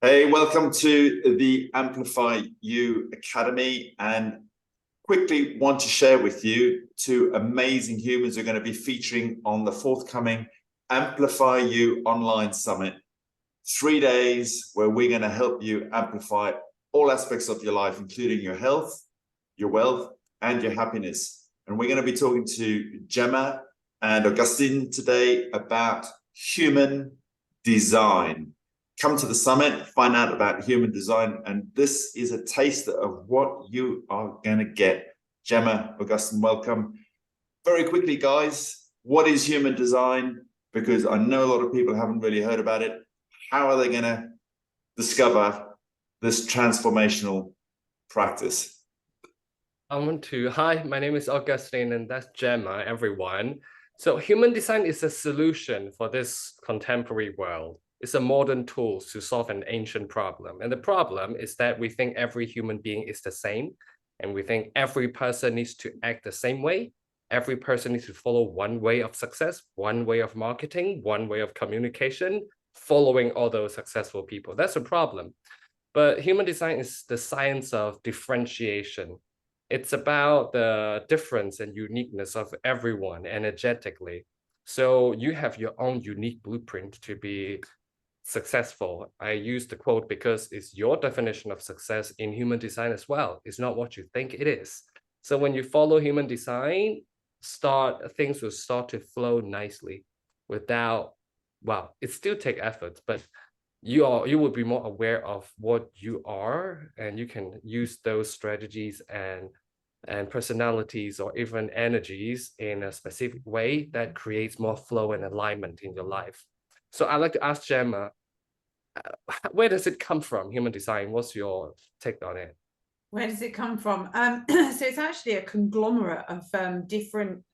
Hey, welcome to the Amplify You Academy, and quickly want to share with you two amazing humans who are going to be featuring on the forthcoming Amplify You Online Summit. 3 days where we're going to help you amplify all aspects of your life, including your health, your wealth, and your happiness. And we're going to be talking to Gemma and Augustine today about human design. Come to the summit, find out about human design, and this is a taster of what you are going to get. Gemma, Augustine, welcome. Very quickly, guys, what is human design? Because I know a lot of people haven't really heard about it. How are they going to discover this transformational practice? Hi, my name is Augustine, and that's Gemma, everyone. So human design is a solution for this contemporary world. It's a modern tool to solve an ancient problem. And the problem is that we think every human being is the same, and we think every person needs to act the same way. Every person needs to follow one way of success, one way of marketing, one way of communication, following all those successful people. That's a problem. But human design is the science of differentiation. It's about the difference and uniqueness of everyone energetically. So you have your own unique blueprint to be successful. I use the quote because it's your definition of success in human design as well. It's not what you think it is. So when you follow human design, things will start to flow nicely without, well, it still take effort, but you will be more aware of what you are, and you can use those strategies and personalities or even energies in a specific way that creates more flow and alignment in your life. So I'd like to ask Gemma, where does it come from, human design? What's your take on it? Where does it come from? So it's actually a conglomerate of different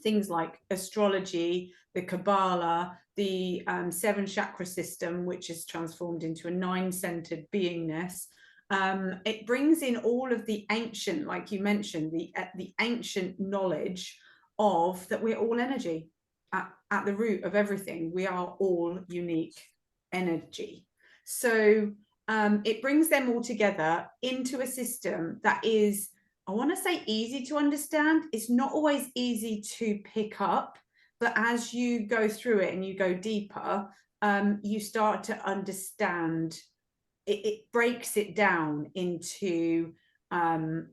things like astrology, the Kabbalah, the 7 chakra system, which is transformed into a 9-centered beingness. It brings in all of the ancient, like you mentioned, the ancient knowledge of that we're all energy. At the root of everything, we are all unique energy. So it brings them all together into a system that is, I want to say, easy to understand. It's not always easy to pick up, but as you go through it and you go deeper, you start to understand. It breaks it down into like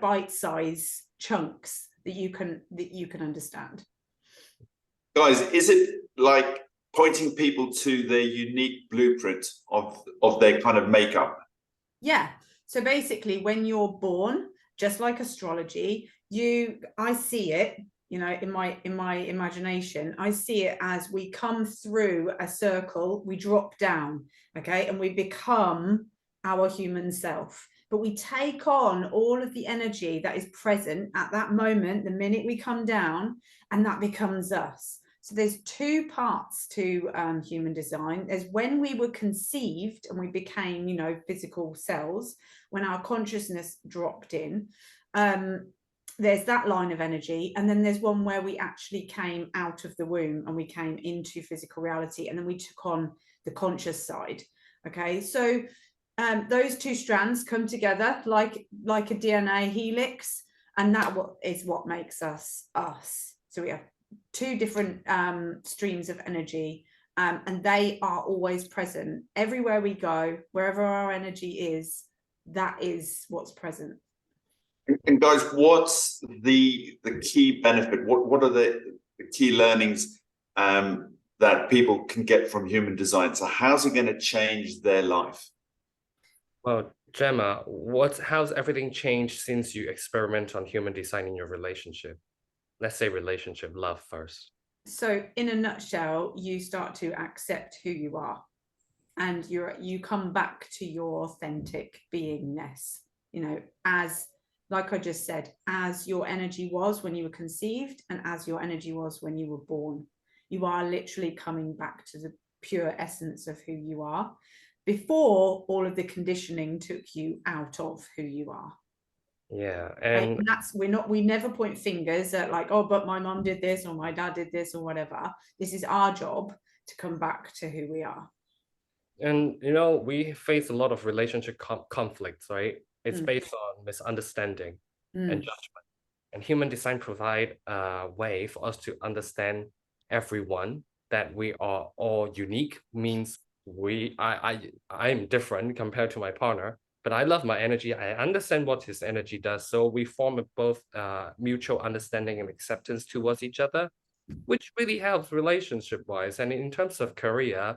bite-sized chunks that you can understand. Guys, is it like pointing people to their unique blueprint of their kind of makeup? Yeah. So basically, when you're born, just like astrology, I see it, in my imagination, I see it as we come through a circle, we drop down, okay, and we become our human self. But we take on all of the energy that is present at that moment, the minute we come down, and that becomes us. So there's 2 parts to human design. There's when we were conceived and we became, physical cells, when our consciousness dropped in. There's that line of energy. And then there's one where we actually came out of the womb and we came into physical reality, and then we took on the conscious side. Okay, so those 2 strands come together like a DNA helix, and that is what makes us us. So we have 2 different streams of energy, and they are always present everywhere we go. Wherever our energy is, that is what's present. And guys, what's the key benefit? What are the key learnings that people can get from human design? So how's it going to change their life? Well, Gemma, how's everything changed since you experiment on human design in your relationship? Let's say relationship, love first. So in a nutshell, you start to accept who you are, and you come back to your authentic beingness, as, like I just said, as your energy was when you were conceived and as your energy was when you were born. You are literally coming back to the pure essence of who you are before all of the conditioning took you out of who you are. Yeah, and we never point fingers at like, oh, but my mom did this or my dad did this or whatever. This is our job to come back to who we are. And we face a lot of relationship conflicts, right? It's based on misunderstanding and judgment. And human design provide a way for us to understand everyone, that we are all unique, means I'm different compared to my partner, but I love my energy. I understand what his energy does. So we form both mutual understanding and acceptance towards each other, which really helps relationship-wise. And in terms of career,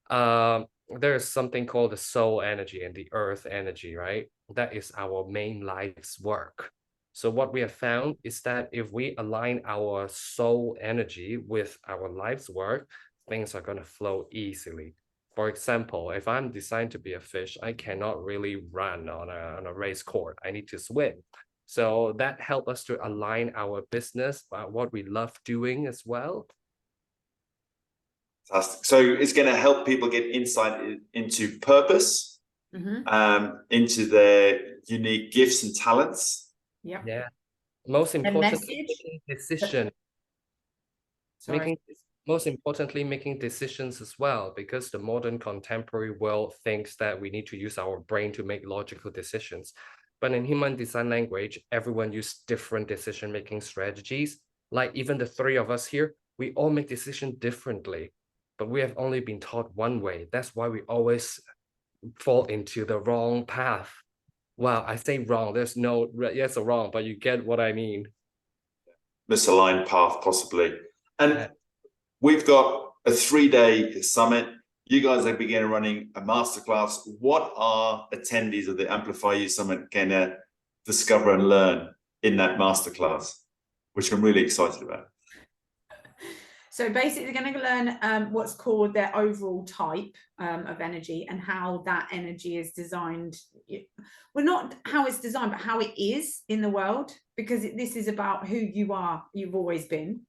there's something called the soul energy and the earth energy, right? That is our main life's work. So what we have found is that if we align our soul energy with our life's work, things are going to flow easily. For example, if I'm designed to be a fish, I cannot really run on a race course. I need to swim. So that helps us to align our business, what we love doing as well. Fantastic. So it's going to help people get insight into purpose, into their unique gifts and talents. Yeah. Most importantly, making decisions. Most importantly, making decisions as well, because the modern contemporary world thinks that we need to use our brain to make logical decisions. But in human design language, everyone uses different decision-making strategies. Like even the three of us here, we all make decisions differently, but we have only been taught one way. That's why we always fall into the wrong path. Well, I say wrong. There's no yes or wrong, but you get what I mean. Misaligned path, possibly. And we've got a 3-day summit. You guys are beginning running a masterclass. What are attendees of the Amplify You Summit going to discover and learn in that masterclass, which I'm really excited about? So basically, they're going to learn what's called their overall type of energy, and how that energy is designed. Well, not how it's designed, but how it is in the world, because this is about who you are, you've always been.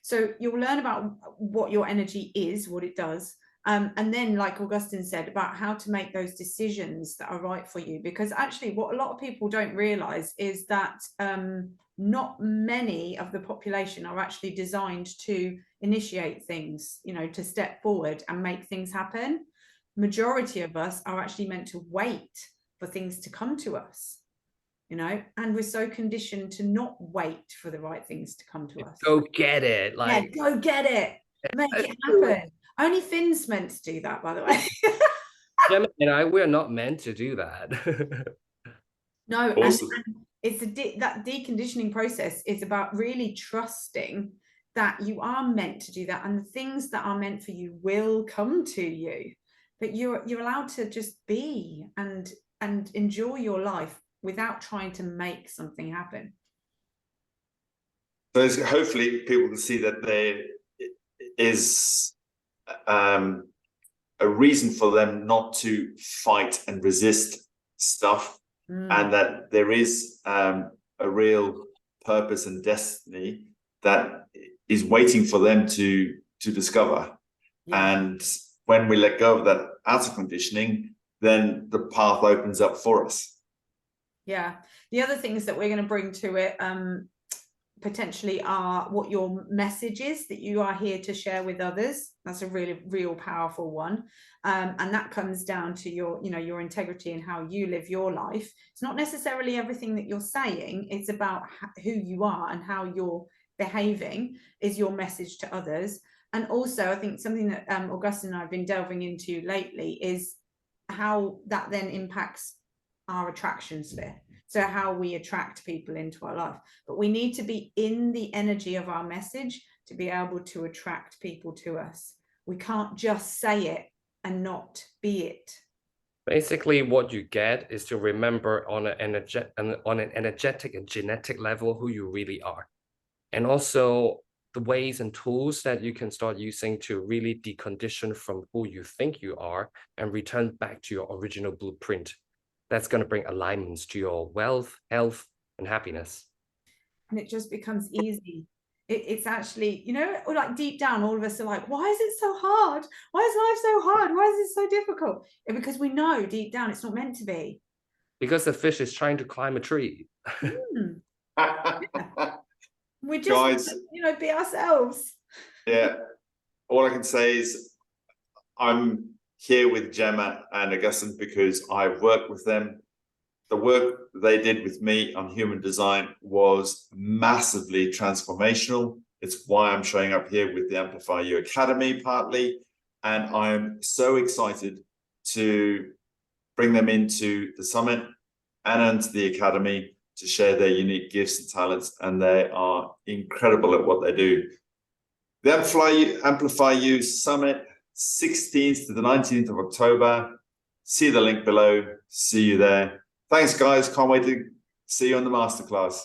So you'll learn about what your energy is, what it does. And then, like Augustine said, about how to make those decisions that are right for you. Because actually, what a lot of people don't realize is that not many of the population are actually designed to initiate things, to step forward and make things happen. Majority of us are actually meant to wait for things to come to us, and we're so conditioned to not wait for the right things to come to us. Go get it. Go get it. Make it happen. Only Finn's meant to do that, by the way. Gemma and we're not meant to do that. No, awesome. and it's that deconditioning process is about really trusting that you are meant to do that, and the things that are meant for you will come to you. But you're allowed to just be and enjoy your life without trying to make something happen. So hopefully people can see that there is a reason for them not to fight and resist stuff, and that there is a real purpose and destiny that is waiting for them to discover. And when we let go of that outer conditioning, then the path opens up for us. Yeah. The other things that we're going to bring to it potentially are what your message is that you are here to share with others. That's a really real powerful one, and that comes down to your integrity and how you live your life. It's not necessarily everything that you're saying. It's about who you are and how you're behaving is your message to others. And also, I think something that Augustine and I have been delving into lately is how that then impacts our attraction sphere. So how we attract people into our life. But we need to be in the energy of our message to be able to attract people to us. We can't just say it and not be it. Basically, what you get is to remember on an energetic and genetic level who you really are. And also the ways and tools that you can start using to really decondition from who you think you are and return back to your original blueprint. That's going to bring alignments to your wealth, health, and happiness. And it just becomes easy. It's actually, like deep down, all of us are like, why is it so hard? Why is life so hard? Why is it so difficult? Because we know deep down it's not meant to be. Because the fish is trying to climb a tree. We just, be ourselves. Yeah. All I can say is I'm here with Gemma and Augustine because I've worked with them. The work they did with me on human design was massively transformational. It's why I'm showing up here with the Amplify You Academy partly. And I'm so excited to bring them into the summit and into the academy to share their unique gifts and talents. And they are incredible at what they do. The Amplify You Summit, 16th to the 19th of October. See the link below. See you there. Thanks, guys. Can't wait to see you on the masterclass.